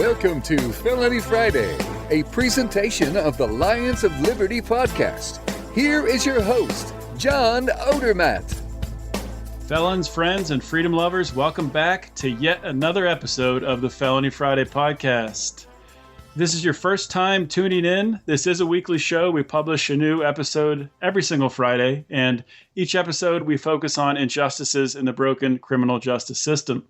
Welcome to Felony Friday, a presentation of the Lions of Liberty podcast. Here is your host, John Odermatt. Felons, friends, and freedom lovers, welcome back to yet another episode of the Felony Friday podcast. If this is your first time tuning in, this is a weekly show. We publish a new episode every single Friday, and each episode we focus on injustices in the broken criminal justice system.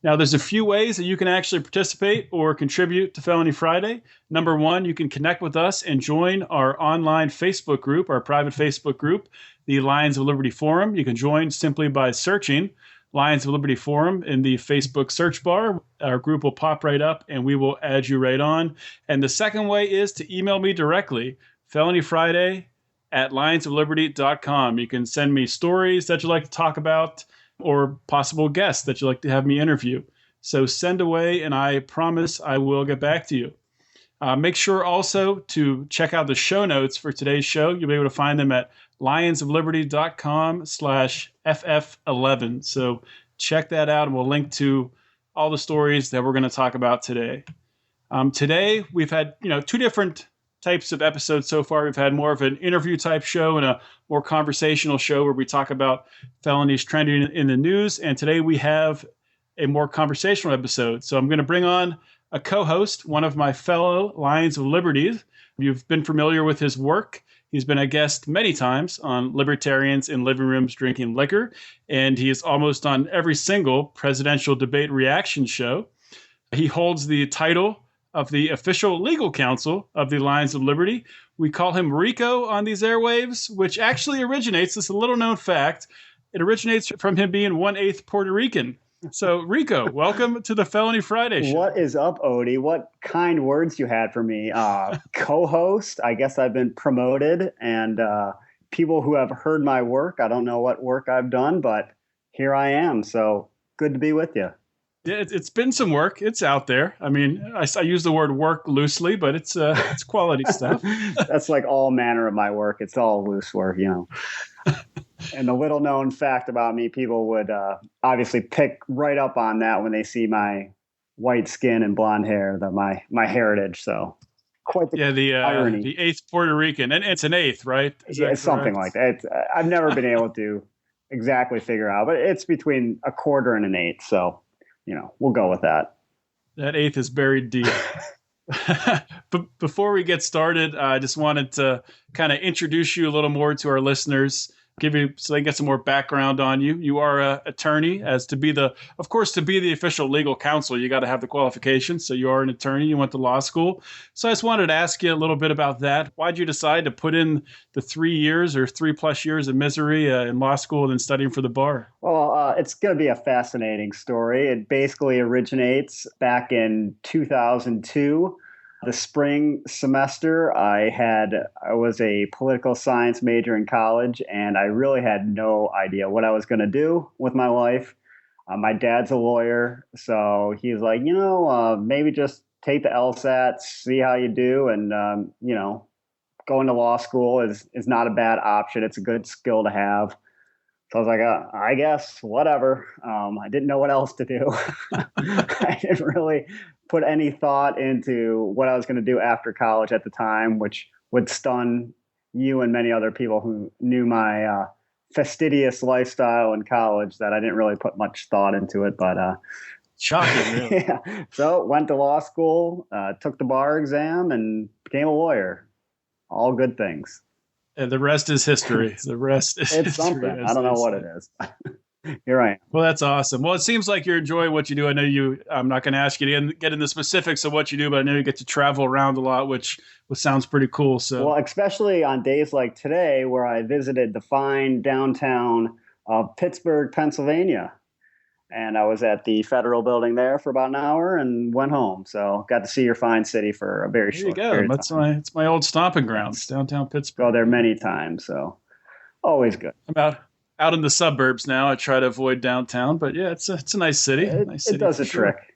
Now, there's a few ways that you can actually participate or contribute to Felony Friday. Number one, you can connect with us and join our online Facebook group, our private Facebook group, the Lions of Liberty Forum. You can join simply by searching Lions of Liberty Forum in the Facebook search bar. Our group will pop right up and we will add you right on. And the second way is to email me directly, felonyfriday@lionsofliberty.com. You can send me stories that you'd like to talk about, or possible guests that you'd like to have me interview. So send away, and I promise I will get back to you. Make sure also to check out the show notes for today's show. You'll be able to find them at lionsofliberty.com/FF11. So check that out, and we'll link to all the stories that we're going to talk about today. Today, we've had two different types of episodes so far. We've had more of an interview type show and a more conversational show where we talk about felonies trending in the news. And today we have a more conversational episode. So I'm going to bring on a co-host, one of my fellow Lions of Liberty. You've been familiar with his work. He's been a guest many times on Libertarians in Living Rooms Drinking Liquor, and he is almost on every single presidential debate reaction show. He holds the title of the official legal counsel of the Lions of Liberty. We call him Rico on these airwaves, which actually originates, this is a little known fact, it originates from him being 1/8 Puerto Rican. So Rico, welcome to the Felony Friday show. What is up, Odie? What kind words you had for me? Co-host, I guess I've been promoted, and people who have heard my work, I don't know what work I've done, but here I am. So good to be with you. Yeah, it's been some work. It's out there. I mean, I use the word work loosely, but it's quality stuff. That's like all manner of my work. It's all loose work, And the little known fact about me, people would obviously pick right up on that when they see my white skin and blonde hair, my heritage. So quite the irony. The 8th Puerto Rican, and it's an 8th, right? Yeah, it's something like that. I've never been able to exactly figure out, but it's between a quarter and an 8th. So we'll go with that. That 8th is buried deep. But before we get started, I just wanted to kind of introduce you a little more to our listeners, so they can get some more background on you. You are an attorney. To be the official legal counsel, you got to have the qualifications. So you are an attorney. You went to law school. So I just wanted to ask you a little bit about that. Why'd you decide to put in the 3 years or 3+ years of misery in law school and then studying for the bar? Well, it's going to be a fascinating story. It basically originates back in 2002. The spring semester, I was a political science major in college, and I really had no idea what I was going to do with my life. My dad's a lawyer, so he was like, maybe just take the LSAT, see how you do, and going to law school is not a bad option. It's a good skill to have. So I was like, I guess, whatever. I didn't know what else to do. I didn't really put any thought into what I was going to do after college at the time, which would stun you and many other people who knew my fastidious lifestyle in college, that I didn't really put much thought into it. But shocking, really. Yeah. So went to law school, took the bar exam, and became a lawyer. All good things. And the rest is history. The rest is it's history. Something. I don't know what it is. You're right. Well, that's awesome. Well, it seems like you're enjoying what you do. I know I'm not going to ask you to get into the specifics of what you do, but I know you get to travel around a lot, which sounds pretty cool. So, well, especially on days like today, where I visited the fine downtown of Pittsburgh, Pennsylvania. And I was at the Federal Building there for about an hour and went home. So got to see your fine city for a very short period of time. It's my old stomping grounds, downtown Pittsburgh. Go there many times, so always good. I'm out in the suburbs now. I try to avoid downtown, but yeah, it's a nice city. It does a trick.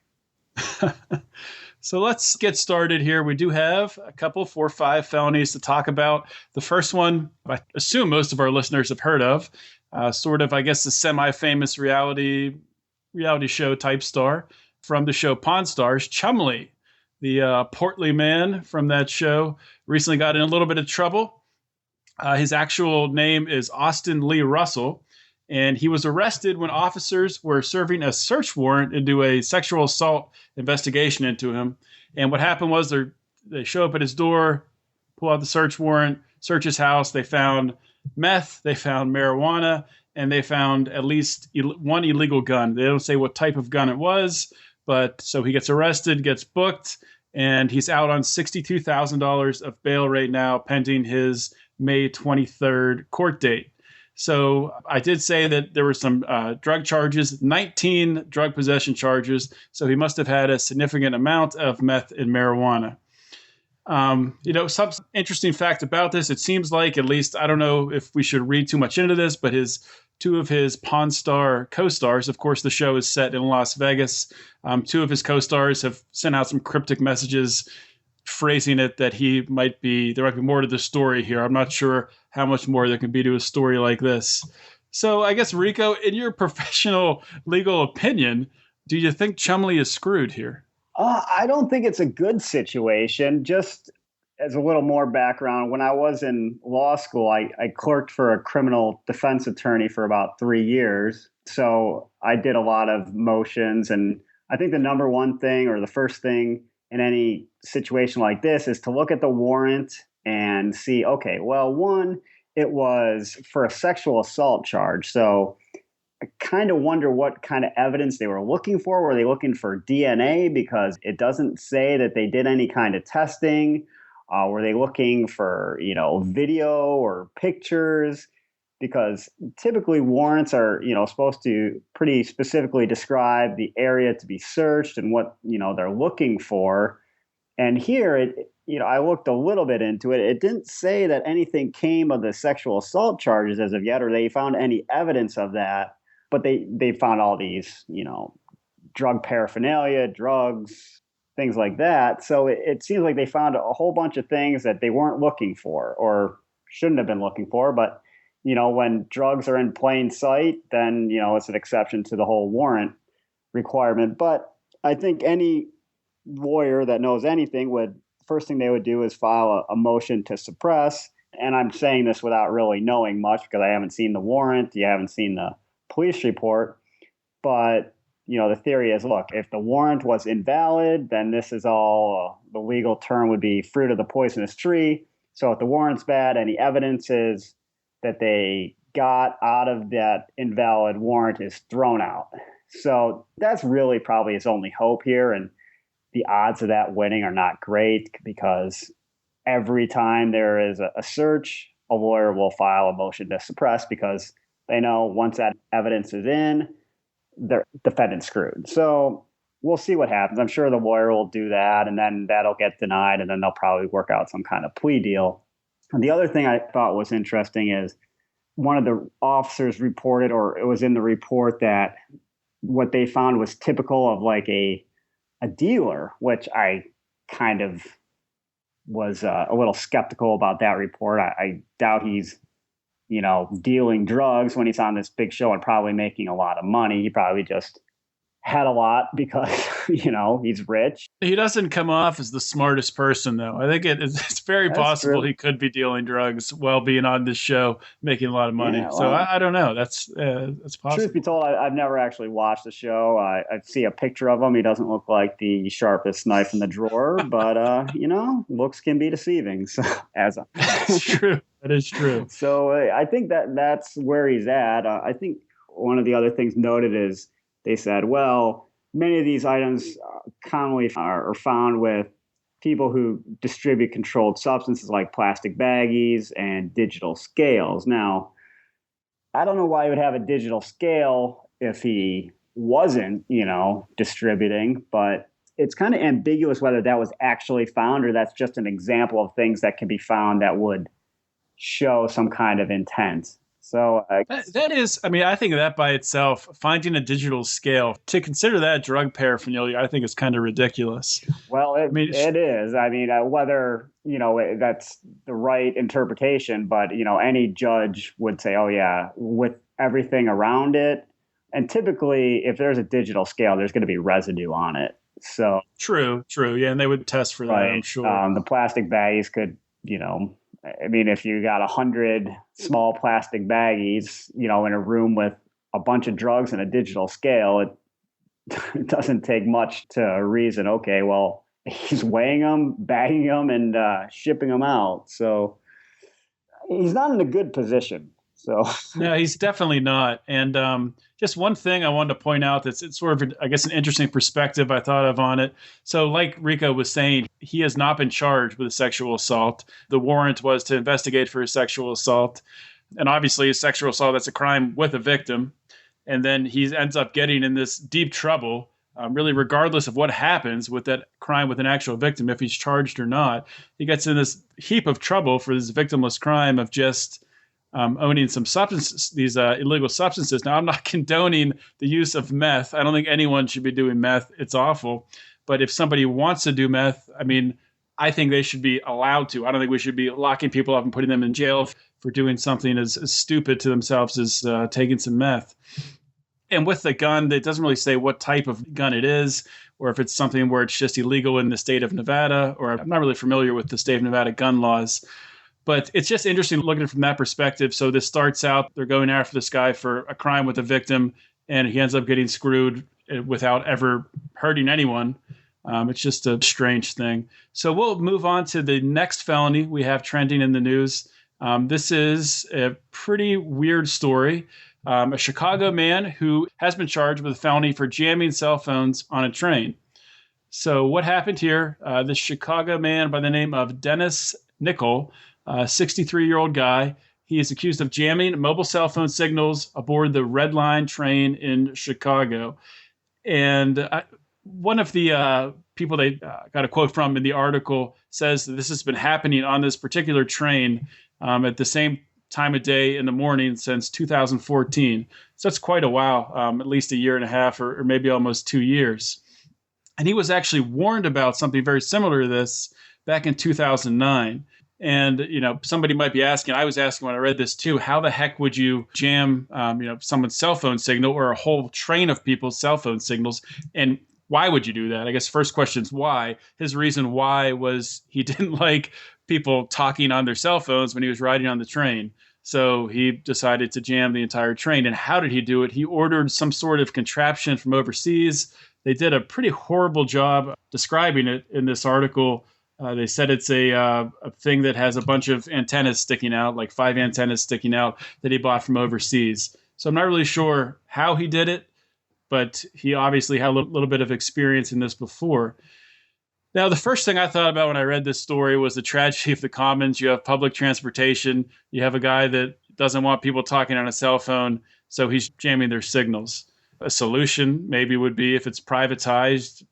So let's get started here. We do have a couple, 4 or 5 felonies to talk about. The first one, I assume most of our listeners have heard of, sort of, I guess, a semi-famous reality show type star from the show Pawn Stars, Chumlee. the portly man from that show, recently got in a little bit of trouble. His actual name is Austin Lee Russell, and he was arrested when officers were serving a search warrant into a sexual assault investigation into him. And what happened was they show up at his door, pull out the search warrant, search his house. They found meth, they found marijuana, and they found at least one illegal gun. They don't say what type of gun it was, but so he gets arrested, gets booked, and he's out on $62,000 of bail right now, pending his May 23rd court date. So I did say that there were some drug charges, 19 drug possession charges. So he must have had a significant amount of meth and marijuana. Some interesting fact about this, it seems like, at least, I don't know if we should read too much into this, but two of his Pawn Star co-stars, of course, the show is set in Las Vegas. Two of his co-stars have sent out some cryptic messages phrasing it that there might be more to the story here. I'm not sure how much more there can be to a story like this. So I guess, Rico, in your professional legal opinion, do you think Chumlee is screwed here? I don't think it's a good situation. Just as a little more background, when I was in law school, I clerked for a criminal defense attorney for about 3 years. So I did a lot of motions. And I think the number one thing, or the first thing in any situation like this, is to look at the warrant and see, okay, well, one, it was for a sexual assault charge. So I kind of wonder what kind of evidence they were looking for. Were they looking for DNA? Because it doesn't say that they did any kind of testing. Were they looking for, video or pictures? Because typically warrants are, supposed to pretty specifically describe the area to be searched and what, they're looking for. And here, I looked a little bit into it. It didn't say that anything came of the sexual assault charges as of yet, or they found any evidence of that. But they found all these, drug paraphernalia, drugs, things like that. So it seems like they found a whole bunch of things that they weren't looking for or shouldn't have been looking for. But, when drugs are in plain sight, then, it's an exception to the whole warrant requirement. But I think any lawyer that knows anything first thing they would do is file a motion to suppress. And I'm saying this without really knowing much because I haven't seen the warrant. You haven't seen the police report. But, the theory is, look, if the warrant was invalid, then this is all, the legal term would be fruit of the poisonous tree. So if the warrant's bad, any evidence is that they got out of that invalid warrant is thrown out. So that's really probably his only hope here. And the odds of that winning are not great because every time there is a search, a lawyer will file a motion to suppress because they know once that evidence is in, the defendant's screwed. So we'll see what happens. I'm sure the lawyer will do that, and then that'll get denied, and then they'll probably work out some kind of plea deal. And the other thing I thought was interesting is one of the officers reported, or it was in the report, that what they found was typical of like a dealer, which I kind of was a little skeptical about that report. I doubt he's, dealing drugs when he's on this big show and probably making a lot of money. He probably just had a lot because, he's rich. He doesn't come off as the smartest person, though. I think it's very possible he could be dealing drugs while being on this show, making a lot of money. Yeah, well, so I don't know. That's possible. Truth be told, I've never actually watched the show. I see a picture of him. He doesn't look like the sharpest knife in the drawer, but, looks can be deceiving. So That's true. That is true. So I think that's where he's at. I think one of the other things noted is they said, well, many of these items commonly are found with people who distribute controlled substances like plastic baggies and digital scales. Now, I don't know why he would have a digital scale if he wasn't, distributing, but it's kind of ambiguous whether that was actually found or that's just an example of things that can be found that would show some kind of intent. So that is, I think that by itself, finding a digital scale, to consider that drug paraphernalia, I think is kind of ridiculous. Well, it is. Whether, that's the right interpretation, but, any judge would say, oh, yeah, with everything around it. And typically, if there's a digital scale, there's going to be residue on it. So True. Yeah, and they would test for that, I'm right, sure. the plastic baggies could, I mean, if you got 100 small plastic baggies, in a room with a bunch of drugs and a digital scale, it doesn't take much to reason. Okay, well, he's weighing them, bagging them, and shipping them out. So he's not in a good position. So No, he's definitely not. And just one thing I wanted to point out that's it's sort of, I guess, an interesting perspective I thought of on it. So, like Rico was saying, he has not been charged with a sexual assault. The warrant was to investigate for a sexual assault. And obviously, a sexual assault, that's a crime with a victim. And then he ends up getting in this deep trouble, really, regardless of what happens with that crime with an actual victim, if he's charged or not. He gets in this heap of trouble for this victimless crime of just owning some substances, these illegal substances. Now, I'm not condoning the use of meth. I don't think anyone should be doing meth. It's awful. But if somebody wants to do meth, I mean, I think they should be allowed to. I don't think we should be locking people up and putting them in jail for doing something as stupid to themselves as taking some meth. And with the gun, it doesn't really say what type of gun it is, or if it's something where it's just illegal in the state of Nevada, or I'm not really familiar with the state of Nevada gun laws. But it's just interesting looking at it from that perspective. So this starts out, they're going after this guy for a crime with a victim, and he ends up getting screwed without ever hurting anyone. It's just a strange thing. So we'll move on to the next felony we have trending in the news. This is a pretty weird story. A Chicago man who has been charged with a felony for jamming cell phones on a train. So what happened here? This Chicago man by the name of Dennis Nickel, 63-year-old guy. He is accused of jamming mobile cell phone signals aboard the Red Line train in Chicago. And one of the people they got a quote from in the article says that this has been happening on this particular train at the same time of day in the morning since 2014. So that's quite a while, at least a year and a half or maybe almost 2 years. And he was actually warned about something very similar to this back in 2009. And, somebody might be asking, I was asking when I read this too, how the heck would you jam, someone's cell phone signal or a whole train of people's cell phone signals? And why would you do that? I guess first question is why. His reason why was he didn't like people talking on their cell phones when he was riding on the train. So he decided to jam the entire train. And how did he do it? He ordered some sort of contraption from overseas. They did a pretty horrible job describing it in this article. They said it's a thing that has a bunch of antennas sticking out, like 5 antennas sticking out that he bought from overseas. So I'm not really sure how he did it, but he obviously had a little bit of experience in this before. Now, the first thing I thought about when I read this story was the tragedy of the commons. You have public transportation. You have a guy that doesn't want people talking on a cell phone, so he's jamming their signals. A solution maybe would be if it's privatized,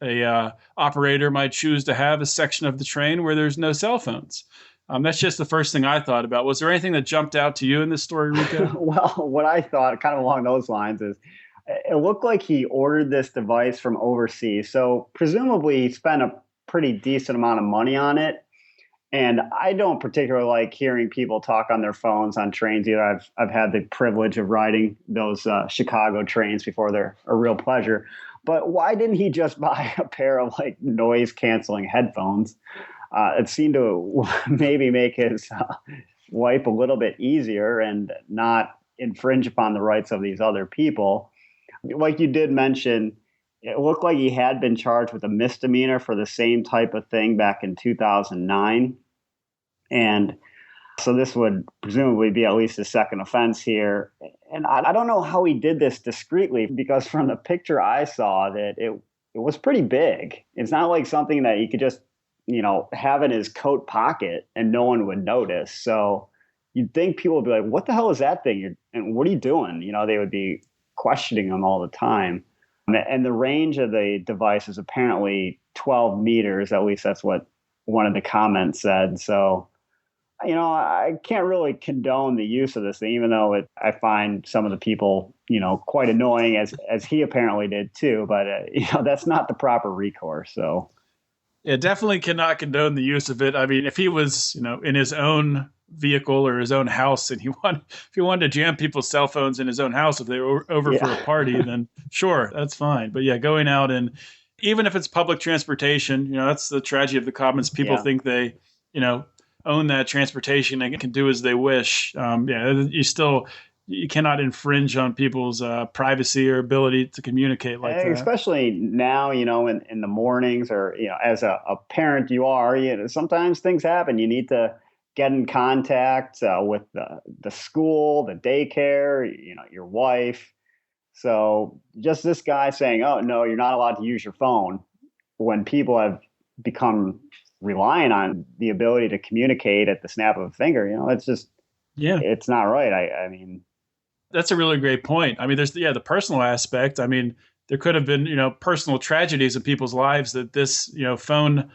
a operator might choose to have a section of the train where there's no cell phones. That's just the first thing I thought about. Was there anything that jumped out to you in this story, Rico? Well, what I thought kind of along those lines is it looked like he ordered this device from overseas. So presumably he spent a pretty decent amount of money on it. And I don't particularly like hearing people talk on their phones on trains either. I've had the privilege of riding those Chicago trains before. They're a real pleasure. But why didn't he just buy a pair of like noise canceling headphones? It seemed to maybe make his wipe a little bit easier and not infringe upon the rights of these other people. Like you did mention, it looked like he had been charged with a misdemeanor for the same type of thing back in 2009. And so this would presumably be at least a second offense here. And I don't know how he did this discreetly, because from the picture I saw that it was pretty big. It's not like something that you could just, have in his coat pocket and no one would notice. So you'd think people would be like, what the hell is that thing? And what are you doing? They would be questioning him all the time. And the range of the device is apparently 12 meters. At least that's what one of the comments said. So, I can't really condone the use of this thing, even though I find some of the people, quite annoying as he apparently did too. But, that's not the proper recourse. So. Yeah, definitely cannot condone the use of it. I mean, if he was, in his own vehicle or his own house and if he wanted to jam people's cell phones in his own house if they were over for a party, then sure, that's fine. But yeah, going out and Even if it's public transportation, that's the tragedy of the commons. People think they, own that transportation and can do as they wish. You cannot infringe on people's privacy or ability to communicate like that. Especially now, in the mornings or, as a parent sometimes things happen. You need to get in contact with the school, the daycare, your wife. So just this guy saying, oh, no, you're not allowed to use your phone when people have become reliant on the ability to communicate at the snap of a finger, it's just, it's not right. I mean, that's a really great point. I mean, there's the personal aspect. I mean, there could have been, personal tragedies in people's lives that this, phone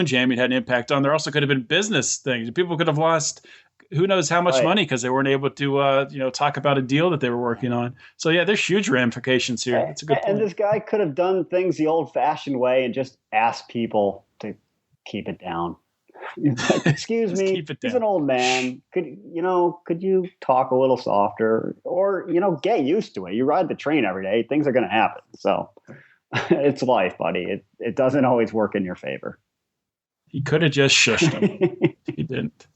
jamming had an impact on. There also could have been business things. People could have lost who knows how much money because they weren't able to, talk about a deal that they were working on. So there's huge ramifications here. That's a good point. And this guy could have done things the old-fashioned way and just asked people to keep it down. Excuse me, he's an old man. Could you talk a little softer or, get used to it. You ride the train every day. Things are going to happen. So it's life, buddy. It doesn't always work in your favor. He could have just shushed him. He didn't.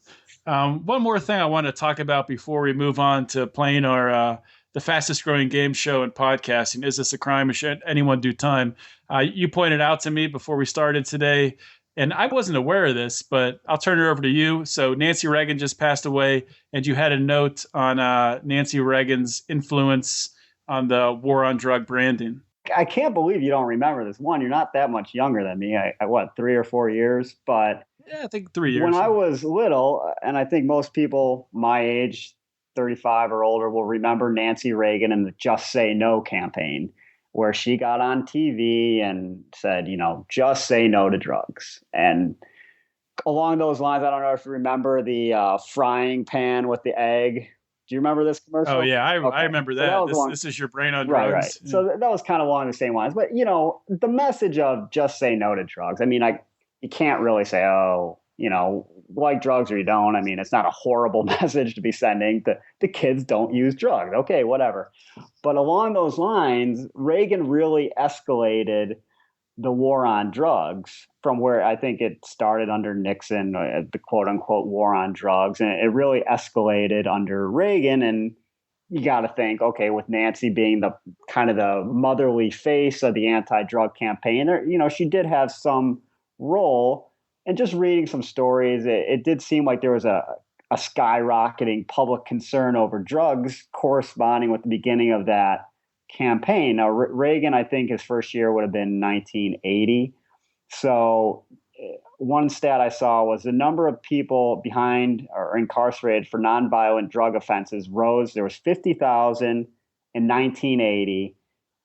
One more thing I want to talk about before we move on to playing our the fastest growing game show in podcasting. Is this a crime or should anyone do time? You pointed out to me before we started today, and I wasn't aware of this, but I'll turn it over to you. So Nancy Reagan just passed away, and you had a note on Nancy Reagan's influence on the war on drug branding. I can't believe you don't remember this. One, you're not that much younger than me. I 3 or 4 years? But I think 3 years. When I was little, and I think most people my age, 35 or older, will remember Nancy Reagan and the Just Say No campaign, where she got on TV and said, just say no to drugs. And along those lines, I don't know if you remember the frying pan with the egg. Do you remember this commercial? Oh, yeah, I remember that. So this is your brain on drugs. Right. Yeah. So that was kind of along the same lines. But, the message of just say no to drugs. I mean, you can't really say, oh, like drugs or you don't. I mean, it's not a horrible message to be sending. The kids don't use drugs. Okay, whatever. But along those lines, Reagan really escalated the war on drugs from where I think it started under Nixon, the quote unquote war on drugs. And it really escalated under Reagan. And you got to think, okay, with Nancy being the kind of the motherly face of the anti-drug campaign, she did have some role. And just reading some stories, it did seem like there was a skyrocketing public concern over drugs corresponding with the beginning of that campaign. Now, Reagan, I think his first year would have been 1980. So one stat I saw was the number of people behind or incarcerated for nonviolent drug offenses rose. There was 50,000 in 1980.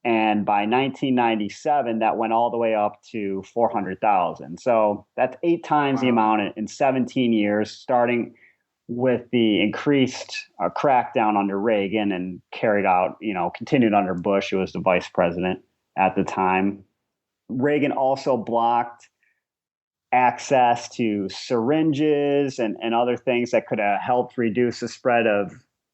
And by 1997, that went all the way up to 400,000. So that's 8 times the amount in 17 years, starting with the increased crackdown under Reagan and carried out, continued under Bush, who was the vice president at the time. Reagan also blocked access to syringes and other things that could have helped reduce the spread of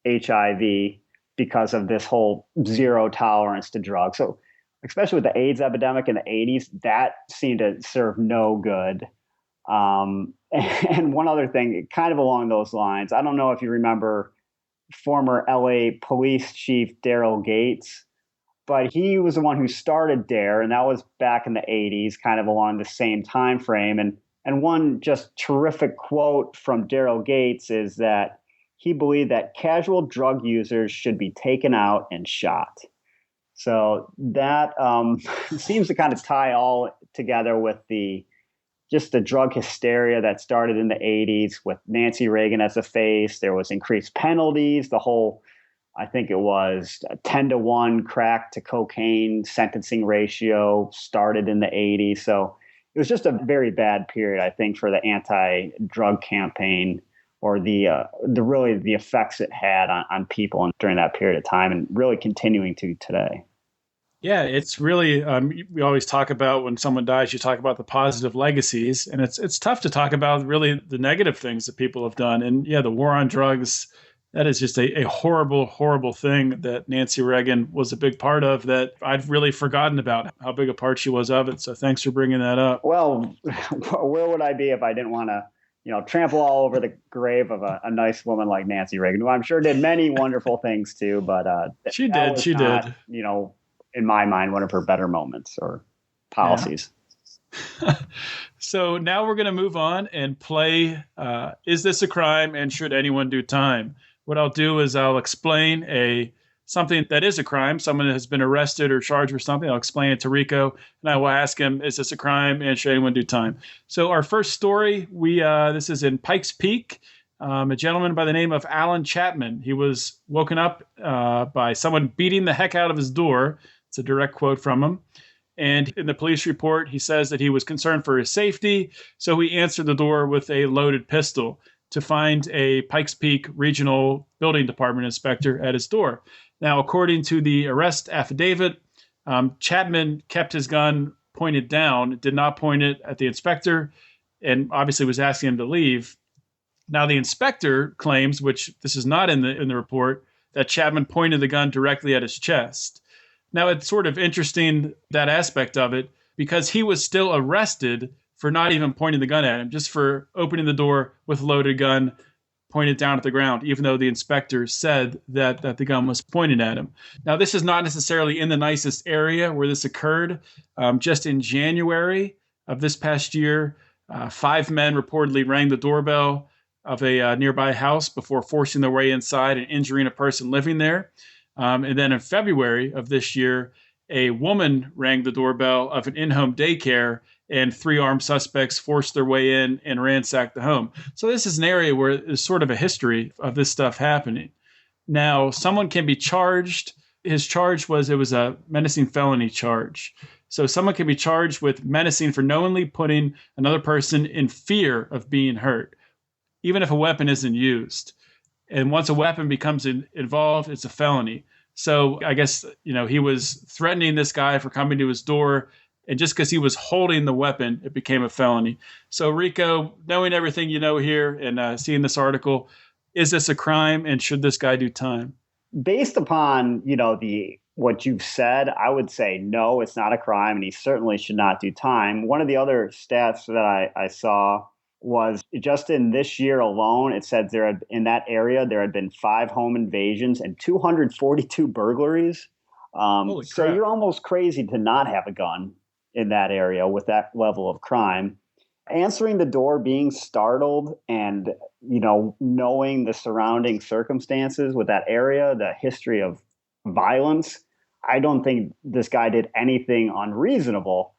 HIV because of this whole zero tolerance to drugs. So especially with the AIDS epidemic in the 80s, that seemed to serve no good. And one other thing, kind of along those lines, I don't know if you remember former LA police chief Daryl Gates, but he was the one who started DARE, and that was back in the 80s, kind of along the same time frame. And one just terrific quote from Daryl Gates is that he believed that casual drug users should be taken out and shot. So that seems to kind of tie all together with the drug hysteria that started in the 80s with Nancy Reagan as the face. There was increased penalties. The whole, I think it was a 10-to-1 crack to cocaine sentencing ratio started in the 80s. So it was just a very bad period, I think, for the anti-drug campaign, or the effects it had on people during that period of time, and really continuing to today. Yeah, it's really, we always talk about when someone dies, you talk about the positive legacies, and it's tough to talk about really the negative things that people have done. And yeah, the war on drugs, That is just a horrible, horrible thing that Nancy Reagan was a big part of that I'd really forgotten about how big a part she was of it. So thanks for bringing that up. Well, where would I be if I didn't want to, trample all over the grave of a nice woman like Nancy Reagan, who I'm sure did many wonderful things too, but she did. In my mind, one of her better moments or policies. Yeah. So now we're going to move on and play Is This a Crime and Should Anyone Do Time? What I'll do is I'll explain something that is a crime. Someone has been arrested or charged with something. I'll explain it to Rico, and I will ask him, is this a crime and should anyone do time? So our first story, this is in Pikes Peak. A gentleman by the name of Alan Chapman. He was woken up by someone beating the heck out of his door. It's a direct quote from him. And in the police report, he says that he was concerned for his safety, so he answered the door with a loaded pistol to find a Pikes Peak Regional Building Department inspector at his door. Now, according to the arrest affidavit, Chapman kept his gun pointed down, did not point it at the inspector, and obviously was asking him to leave. Now, the inspector claims, which this is not in the report, that Chapman pointed the gun directly at his chest. Now, it's sort of interesting, that aspect of it, because he was still arrested for not even pointing the gun at him, just for opening the door with a loaded gun, pointed down at the ground, even though the inspector said that the gun was pointed at him. Now, this is not necessarily in the nicest area where this occurred. Just in January of this past year, 5 men reportedly rang the doorbell of a nearby house before forcing their way inside and injuring a person living there. And then in February of this year, a woman rang the doorbell of an in-home daycare, and 3 armed suspects forced their way in and ransacked the home. So this is an area where there's sort of a history of this stuff happening. Now, someone can be charged. His charge was a menacing felony charge. So someone can be charged with menacing for knowingly putting another person in fear of being hurt, even if a weapon isn't used. And once a weapon becomes involved, it's a felony. So I guess, he was threatening this guy for coming to his door, and just because he was holding the weapon, it became a felony. So Rico, knowing everything you know here and seeing this article, is this a crime and should this guy do time? Based upon, what you've said, I would say no, it's not a crime, and he certainly should not do time. One of the other stats that I saw was just in this year alone, it said in that area, there had been 5 home invasions and 242 burglaries. So you're almost crazy to not have a gun in that area with that level of crime. Answering the door, being startled, and, knowing the surrounding circumstances with that area, the history of violence, I don't think this guy did anything unreasonable.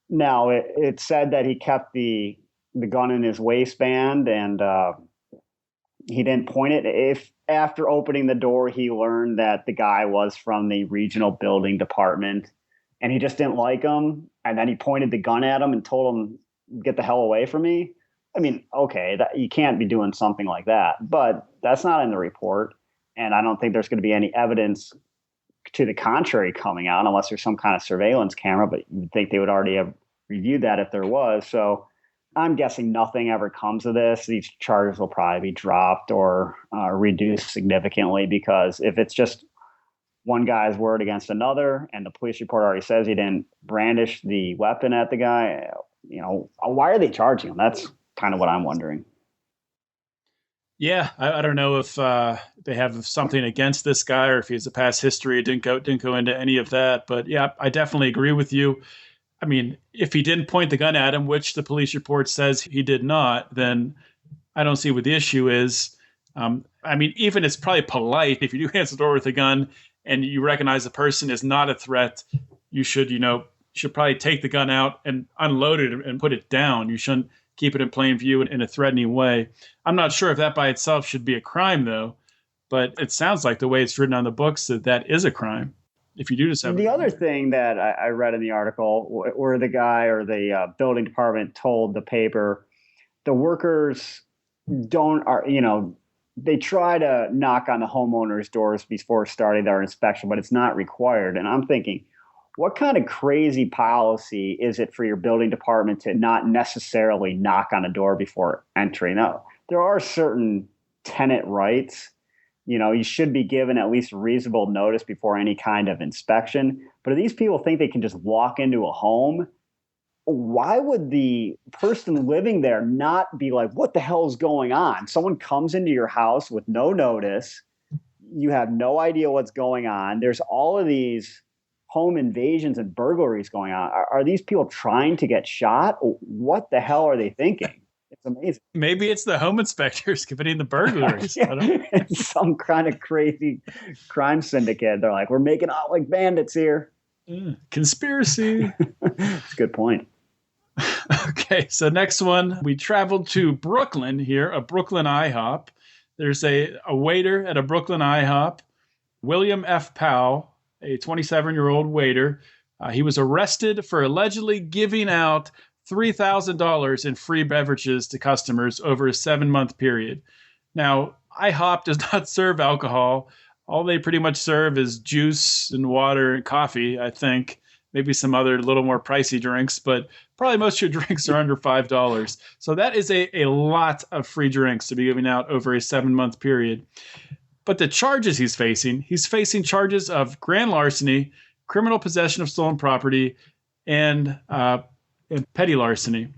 Now, it said that he kept the gun in his waistband and he didn't point it. If after opening the door, he learned that the guy was from the regional building department and he just didn't like him, and then he pointed the gun at him and told him, get the hell away from me. I mean, okay, you can't be doing something like that, but that's not in the report. And I don't think there's going to be any evidence to the contrary coming out unless there's some kind of surveillance camera, but you'd think they would already have reviewed that if there was. So I'm guessing nothing ever comes of this. These charges will probably be dropped or reduced significantly, because if it's just one guy's word against another and the police report already says he didn't brandish the weapon at the guy, why are they charging him? That's kind of what I'm wondering. Yeah, I don't know if they have something against this guy or if he has a past history. It didn't go into any of that. But yeah, I definitely agree with you. I mean, if he didn't point the gun at him, which the police report says he did not, then I don't see what the issue is. Even it's probably polite if you do answer the door with a gun and you recognize the person is not a threat, you should probably take the gun out and unload it and put it down. You shouldn't keep it in plain view in a threatening way. I'm not sure if that by itself should be a crime, though, but it sounds like the way it's written on the books that is a crime. If you do just have the other thing that I read in the article where the guy or the building department told the paper, the workers they try to knock on the homeowners' doors before starting their inspection, but it's not required. And I'm thinking, what kind of crazy policy is it for your building department to not necessarily knock on a door before entering? Now, there are certain tenant rights You should be given at least reasonable notice before any kind of inspection. But if these people think they can just walk into a home, why would the person living there not be like, what the hell is going on? Someone comes into your house with no notice. You have no idea what's going on. There's all of these home invasions and burglaries going on. Are these people trying to get shot? What the hell are they thinking? It's amazing. Maybe it's the home inspectors committing the burglaries. It's some kind of crazy crime syndicate. They're like, we're making out like bandits here. Conspiracy. That's a good point. Okay, so next one, we traveled to Brooklyn here, a Brooklyn IHOP. There's a waiter at a Brooklyn IHOP, William F. Powell, a 27-year-old waiter. He was arrested for allegedly giving out $3,000 in free beverages to customers over a 7-month period. Now, IHOP does not serve alcohol. All they pretty much serve is juice and water and coffee, I think. Maybe some other little more pricey drinks, but probably most of your drinks are under $5. So that is a lot of free drinks to be giving out over a 7-month period. But the charges he's facing charges of grand larceny, criminal possession of stolen property, and petty larceny.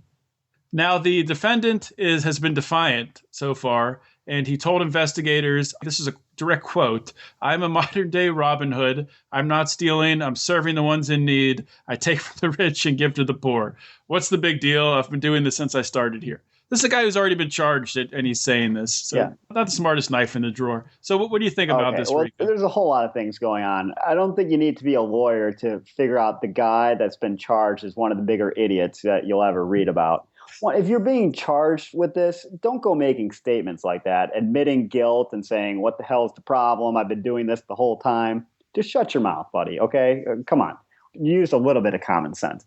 Now, the defendant has been defiant so far, and he told investigators, this is a direct quote, "I'm a modern-day Robin Hood. I'm not stealing. I'm serving the ones in need. I take from the rich and give to the poor. What's the big deal? I've been doing this since I started here." This is a guy who's already been charged, and he's saying this. So not the smartest knife in the drawer. So what do you think about this, Rico? There's a whole lot of things going on. I don't think you need to be a lawyer to figure out the guy that's been charged is one of the bigger idiots that you'll ever read about. Well, if you're being charged with this, don't go making statements like that, admitting guilt and saying, what the hell is the problem? I've been doing this the whole time. Just shut your mouth, buddy, okay? Come on. Use a little bit of common sense.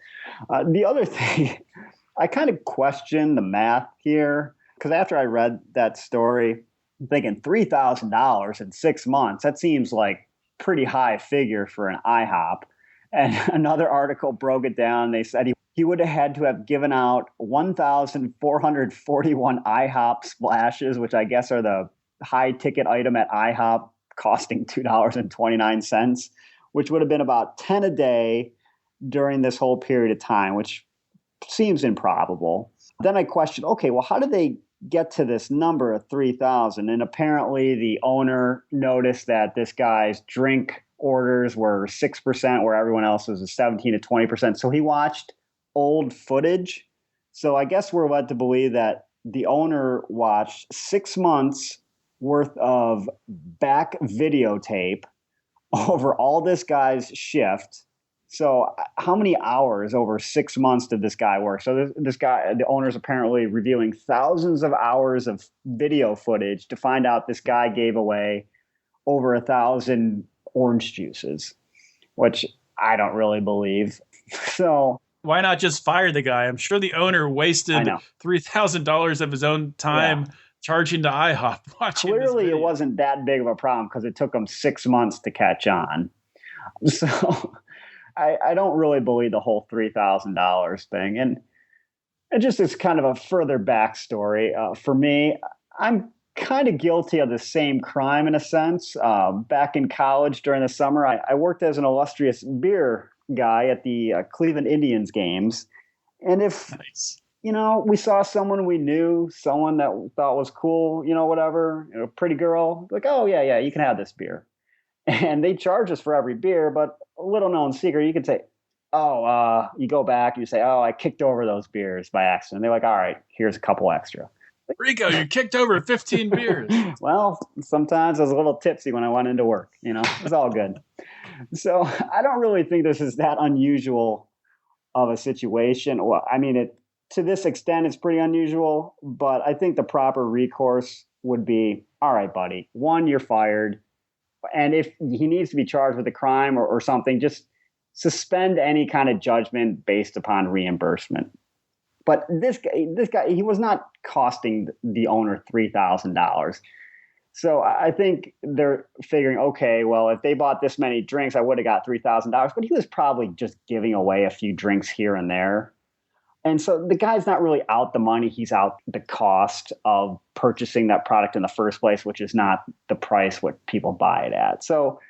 The other thing, I kind of question the math here, because after I read that story, I'm thinking $3,000 in 6 months, that seems like pretty high figure for an IHOP. And another article broke it down. They said he would have had to have given out 1,441 IHOP splashes, which I guess are the high ticket item at IHOP, costing $2.29, which would have been about 10 a day during this whole period of time, which seems improbable. Then I questioned, okay, well, how did they get to this number of 3,000? And apparently the owner noticed that this guy's drink orders were 6%, where everyone else was 17 to 20%. So he watched old footage. So I guess we're led to believe that the owner watched 6 months worth of back videotape over all this guy's shift. So how many hours over 6 months did this guy work? So this guy, the owner's apparently reviewing thousands of hours of video footage to find out this guy gave away over 1,000 orange juices, which I don't really believe. So why not just fire the guy? I'm sure the owner wasted $3,000 of his own time charging to IHOP. Clearly, it wasn't that big of a problem because it took him 6 months to catch on. So I don't really believe the whole $3,000 thing. And it just is kind of a further backstory. For me, I'm kind of guilty of the same crime in a sense. Back in college during the summer, I worked as an illustrious beer guy at the Cleveland Indians games. And if, we saw someone we knew, someone that thought was cool, whatever, pretty girl, like, oh, yeah, you can have this beer. And they charge us for every beer, but a little known secret, you could say, you go back, you say, I kicked over those beers by accident. And they're like, all right, here's a couple extra. Rico, you kicked over 15 beers. Well, sometimes I was a little tipsy when I went into work, it's all good. So I don't really think this is that unusual of a situation. Well, I mean, to this extent, it's pretty unusual, but I think the proper recourse would be, all right, buddy, 1, you're fired. And if he needs to be charged with a crime or something, just suspend any kind of judgment based upon reimbursement. But this guy, he was not costing the owner $3,000. So I think they're figuring, okay, well, if they bought this many drinks, I would have got $3,000. But he was probably just giving away a few drinks here and there. And so the guy's not really out the money. He's out the cost of purchasing that product in the first place, which is not the price what people buy it at. So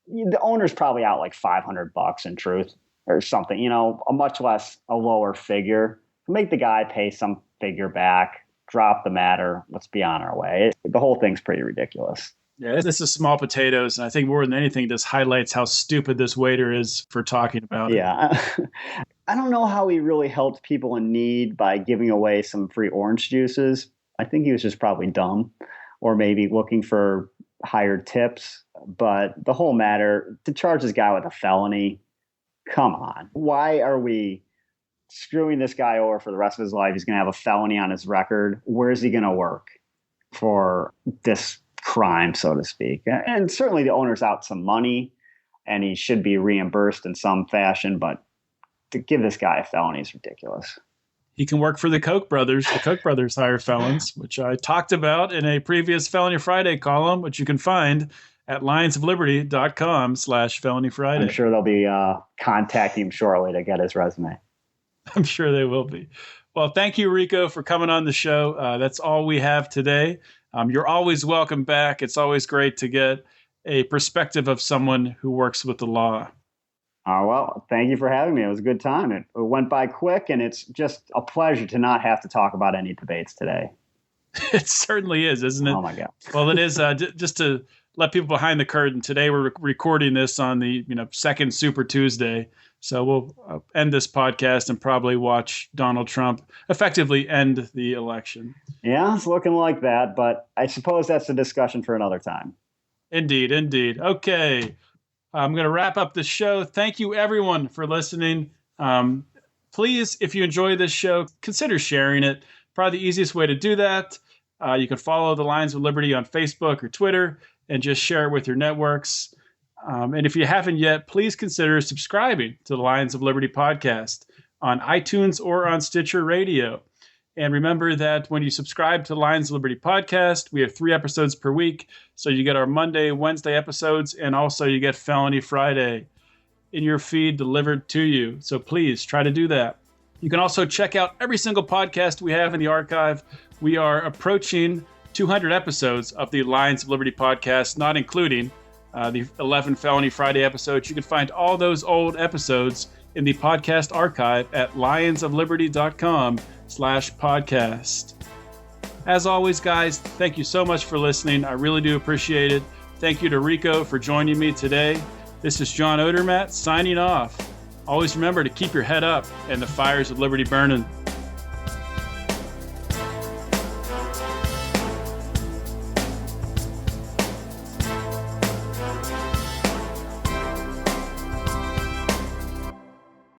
the owner's probably out like $500 in truth or something, a much less a lower figure. Make the guy pay some figure back, drop the matter. Let's be on our way. The whole thing's pretty ridiculous. Yeah, this is small potatoes. And I think more than anything, this highlights how stupid this waiter is for talking about it. Yeah. I don't know how he really helped people in need by giving away some free orange juices. I think he was just probably dumb or maybe looking for higher tips. But the whole matter, to charge this guy with a felony, come on. Why are we screwing this guy over for the rest of his life? He's going to have a felony on his record. Where is he going to work for this crime, so to speak? And certainly the owner's out some money and he should be reimbursed in some fashion, but to give this guy a felony is ridiculous. He can work for the Koch brothers. The Koch brothers hire felons, which I talked about in a previous Felony Friday column, which you can find at lionsofliberty.com/Felony Friday. I'm sure they'll be contacting him shortly to get his resume. I'm sure they will be. Well, thank you, Rico, for coming on the show. That's all we have today. You're always welcome back. It's always great to get a perspective of someone who works with the law. Well, thank you for having me. It was a good time. It went by quick, and it's just a pleasure to not have to talk about any debates today. It certainly is, isn't it? Oh, my God. Well, it is. Just to let people behind the curtain, today we're recording this on the second Super Tuesday. So we'll end this podcast and probably watch Donald Trump effectively end the election. Yeah, it's looking like that, but I suppose that's a discussion for another time. Indeed, indeed. Okay. I'm going to wrap up the show. Thank you, everyone, for listening. Please, if you enjoy this show, consider sharing it. Probably the easiest way to do that. You can follow the Lions of Liberty on Facebook or Twitter and just share it with your networks. And if you haven't yet, please consider subscribing to the Lions of Liberty podcast on iTunes or on Stitcher Radio. And remember that when you subscribe to the Lions of Liberty podcast, we have 3 episodes per week. So you get our Monday, Wednesday episodes, and also you get Felony Friday in your feed delivered to you. So please try to do that. You can also check out every single podcast we have in the archive. We are approaching 200 episodes of the Lions of Liberty podcast, not including the 11 Felony Friday episodes. You can find all those old episodes in the podcast archive at lionsofliberty.com/podcast. As always, guys, thank you so much for listening. I really do appreciate it. Thank you to Rico for joining me today. This is John Odermatt signing off. Always remember to keep your head up and the fires of liberty burning.